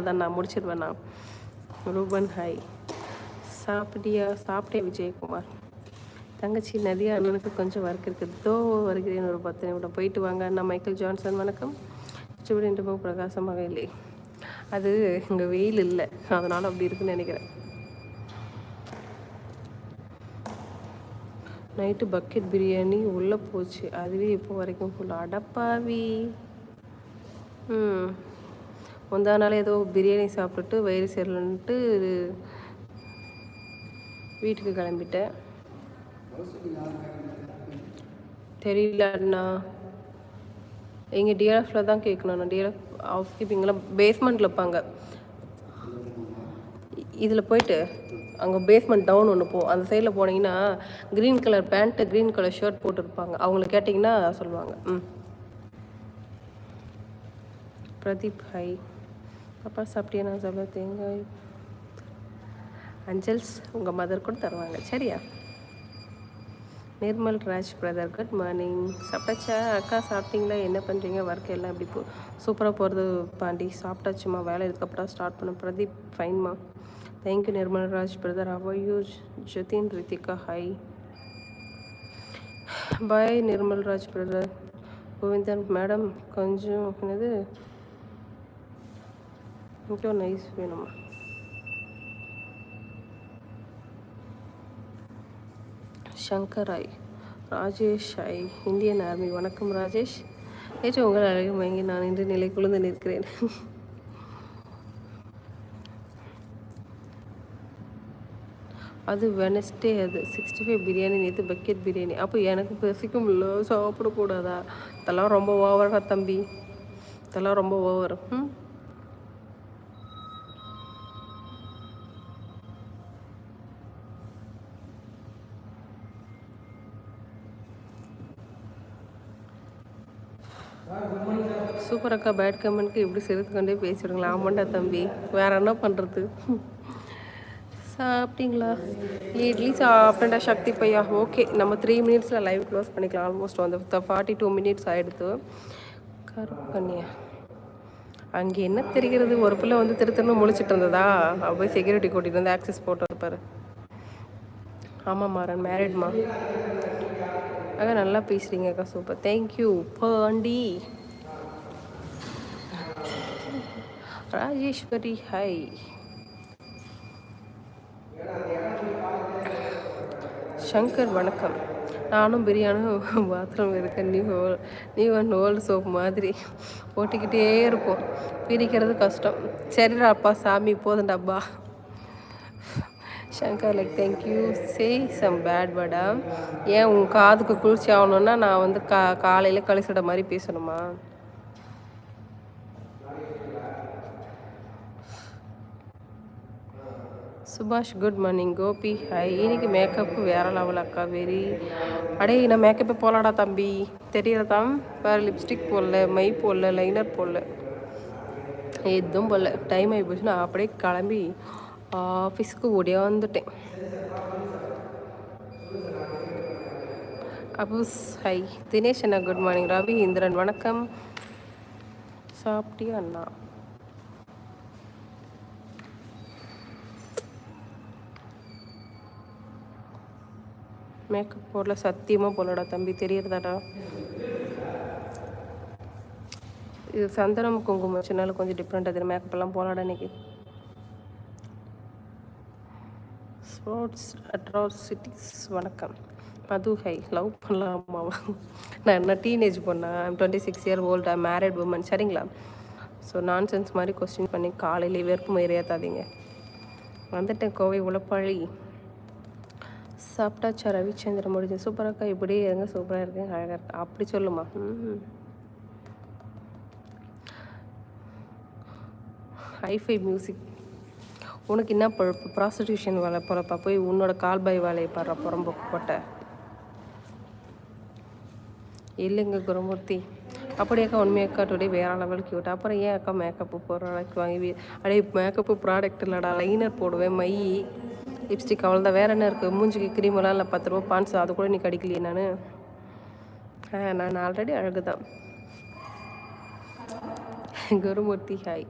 தான் நான் முடிச்சிடுவேன் நான். ரூபன் ஹாய். சாப்பிட்டே விஜயகுமார். தங்கச்சி நதியா அண்ணனுக்கு கொஞ்சம் ஒர்க் இருக்குது. வருகிறேன் ஒரு 10 நிமிடம் போயிட்டு வாங்க அண்ணா. மைக்கேல் ஜான்சன் வணக்கம். ஸ்டூடெண்ட் பிரகாசமாக இல்லை, அது இங்கே வெயில் இல்லை, அதனால் அப்படி இருக்குன்னு நினைக்கிறேன். நைட்டு பக்கெட் பிரியாணி உள்ளே போச்சு, அதுவே இப்போ வரைக்கும் ஃபுல். அடப்பாவி. முந்தா நாள் ஏதோ பிரியாணி சாப்பிட்டுட்டு வயிறு சரியில்லைன்ட்டு வீட்டுக்கு கிளம்பிட்டேன். தெரியல அண்ணா, எங்கள் டிஆர்எஃப்பில் தான் கேட்கணும். நான் டிஆர்எஃப் ஹவுஸ் கீப்பிங்கில் பேஸ்மெண்ட்டில் இருப்பாங்க. இதில் போயிட்டு அங்கே பேஸ்மெண்ட் டவுன் ஒன்று அந்த சைடில் போனீங்கன்னா green colour pant green colour shirt போட்டுருப்பாங்க. அவங்கள கேட்டிங்கன்னா சொல்லுவாங்க. பிரதீப் ஹை. பாப்பா சாப்பிட்டியா? நான் சாப்பிட தேங்காய் அஞ்சல்ஸ் உங்கள் மதர் கூட தருவாங்க, சரியா? Nirmal Raj brother good morning. சாப்பிட்டாச்சா அக்கா? சாப்பிட்டீங்களா? என்ன பண்ணுறீங்க? ஒர்க் எல்லாம் எப்படி சூப்பராக போகிறது பாண்டி. சாப்பிட்டாச்சுமா, வேலை இதுக்கப்புறம் ஸ்டார்ட் பண்ண. பிரதீப் ஃபைன்மா, தேங்க்யூ. நிர்மல் ராஜ் பிரதர் அவையூ. Jatin Rithika hi. Bye Nirmal Raj brother. Govindan madam கொஞ்சம் என்னது கொஞ்சம் நைஸ் வேணுமா? சங்கர் ஐ. ராஜேஷ் ஐ. இந்தியன் ஆர்மி வணக்கம் ராஜேஷ். நேற்று உங்கள் அழகு மயங்கி நான் இன்று நிலை குழுந்து நிற்கிறேன். அது வெனஸ்டே, அது 65 பிரியாணி. நேற்று பக்கெட் பிரியாணி. அப்போ எனக்கு பசிக்கும் இல்லை, சாப்பிடக்கூடாதா? இதெல்லாம் ரொம்ப ஓவரா தம்பி, இதெல்லாம் ரொம்ப ஓவர். சூப்பர் அக்கா. பேட் கமெண்ட்க்கு இப்படி சிரித்து கொண்டே பேசிவிடுங்களா? ஆமாண்டா தம்பி, வேற என்ன பண்ணுறது? சாப்பிட்டீங்களா? இட்லி சாப்பிட்டேன்டா சக்தி பையா. ஓகே, நம்ம 3 மினிட்ஸில் லைவ் க்ளோஸ் பண்ணிக்கலாம். ஆல்மோஸ்ட் வந்து 42 மினிட்ஸ் ஆகிடுது. கருப்பண்ணியா அங்கே என்ன தெரிகிறது? ஒரு பிள்ளை வந்து திருத்தணும் முழிச்சிட்டு இருந்ததா, அவள் போய் செக்யூரிட்டி கூட்டிகிட்டு வந்து ஆக்சஸ் போட்டு இருப்பாரு. ஆமாம் மாறன், மேரிட்மா. அக்கா நல்லா பேசுகிறீங்க அக்கா, super, thank you Pandi. Rajeswari hi. Shankar வணக்கம். நானும் பிரியாணியும் பாத்ரூம் இருக்கேன். நீ ஒன் ஓல்டு சோப் மாதிரி ஓட்டிக்கிட்டே இருப்போம், பிரிக்கிறது கஷ்டம். சரிடா அப்பா சாமி போதுண்டாப்பா. Shankar like thank you. Say some bad வேர்டா? ஏன் உன் காதுக்கு குளிர்ச்சி ஆகணுன்னா நான் வந்து காலையில் கழிச்சிட மாதிரி பேசணுமா? சுபாஷ் குட் மார்னிங். கோபி ஹை. இன்னைக்கு மேக்கப்பு வேற லெவல் அக்கா, வெரி. அடே நான் மேக்கப்பே போகலாடா தம்பி, தெரியறதான். வேறு லிப்ஸ்டிக் போடல, மை போடல, லைனர் போடல, எதுவும் போடல. டைம் ஆகி போச்சுன்னா அப்படியே கிளம்பி ஆஃபீஸ்க்கு ஓடியாந்துட்டேன். அபுஸ் ஹை. தினேஷ் அண்ணா குட் மார்னிங். ரவி இந்திரன் வணக்கம். சாப்பிட்டியா அண்ணா? மேக்கப் போடல, சத்தியமாக போடலடா தம்பி, தெரியறதாடா. இது சந்தனம் குங்குமம் வச்சனால கொஞ்சம் டிஃப்ரெண்ட்டாக தெரியும். மேக்கப்லாம் போடலாடா இன்னைக்கு. ஸ்போர்ட்ஸ் அட்ராசிட்டிஸ் வணக்கம். மது ஹை. லவ் பண்ணலாமாவா? நான் என்ன டீனேஜ் பொண்ணா? I'm 26 year old, I married woman, சரிங்களா? ஸோ நான்சென்ஸ் மாதிரி கொஸ்டின் பண்ணி காலையிலே வெறுப்பு ஏறியாத்தாதீங்க. வந்துட்டேன் கோவை உழப்பாளி. சாப்பிட்டாச்சா? ரவிச்சந்திரன் முடிஞ்சு. சூப்பராக்கா, இப்படியே இருங்க, சூப்பராக இருக்கேன், அழகாக இருக்கா. அப்படி சொல்லுமா? Hi fi music. உனக்கு என்ன பழப்பு? ப்ராஸ்டியூஷன் வேலை போகிறப்பா, போய் உன்னோட கால்பாய் வேலையை பாடுற புறம்போக்கு போட்ட. இல்லைங்க குருமூர்த்தி. அப்படியேக்கா உண்மையாக்கா டுடே வேற லெவல் கியூட். அப்புறம் ஏன் அக்கா மேக்கப்பு ப்ராடக்ட் வாங்கி? அப்படியே மேக்கப்பு ப்ராடக்ட் இல்லைடா, லைனர் போடுவேன், மை, லிப்ஸ்டிக், அவ்வளோதான். வேறு என்ன இருக்குது? மூஞ்சிக்கு க்ரீமெல்லாம் இல்லை, 10 ரூபா பான்ஸ், அது கூட நீ கடிக்கலையே. நான் ஆல்ரெடி அழகு தான். குருமூர்த்தி ஹாய்.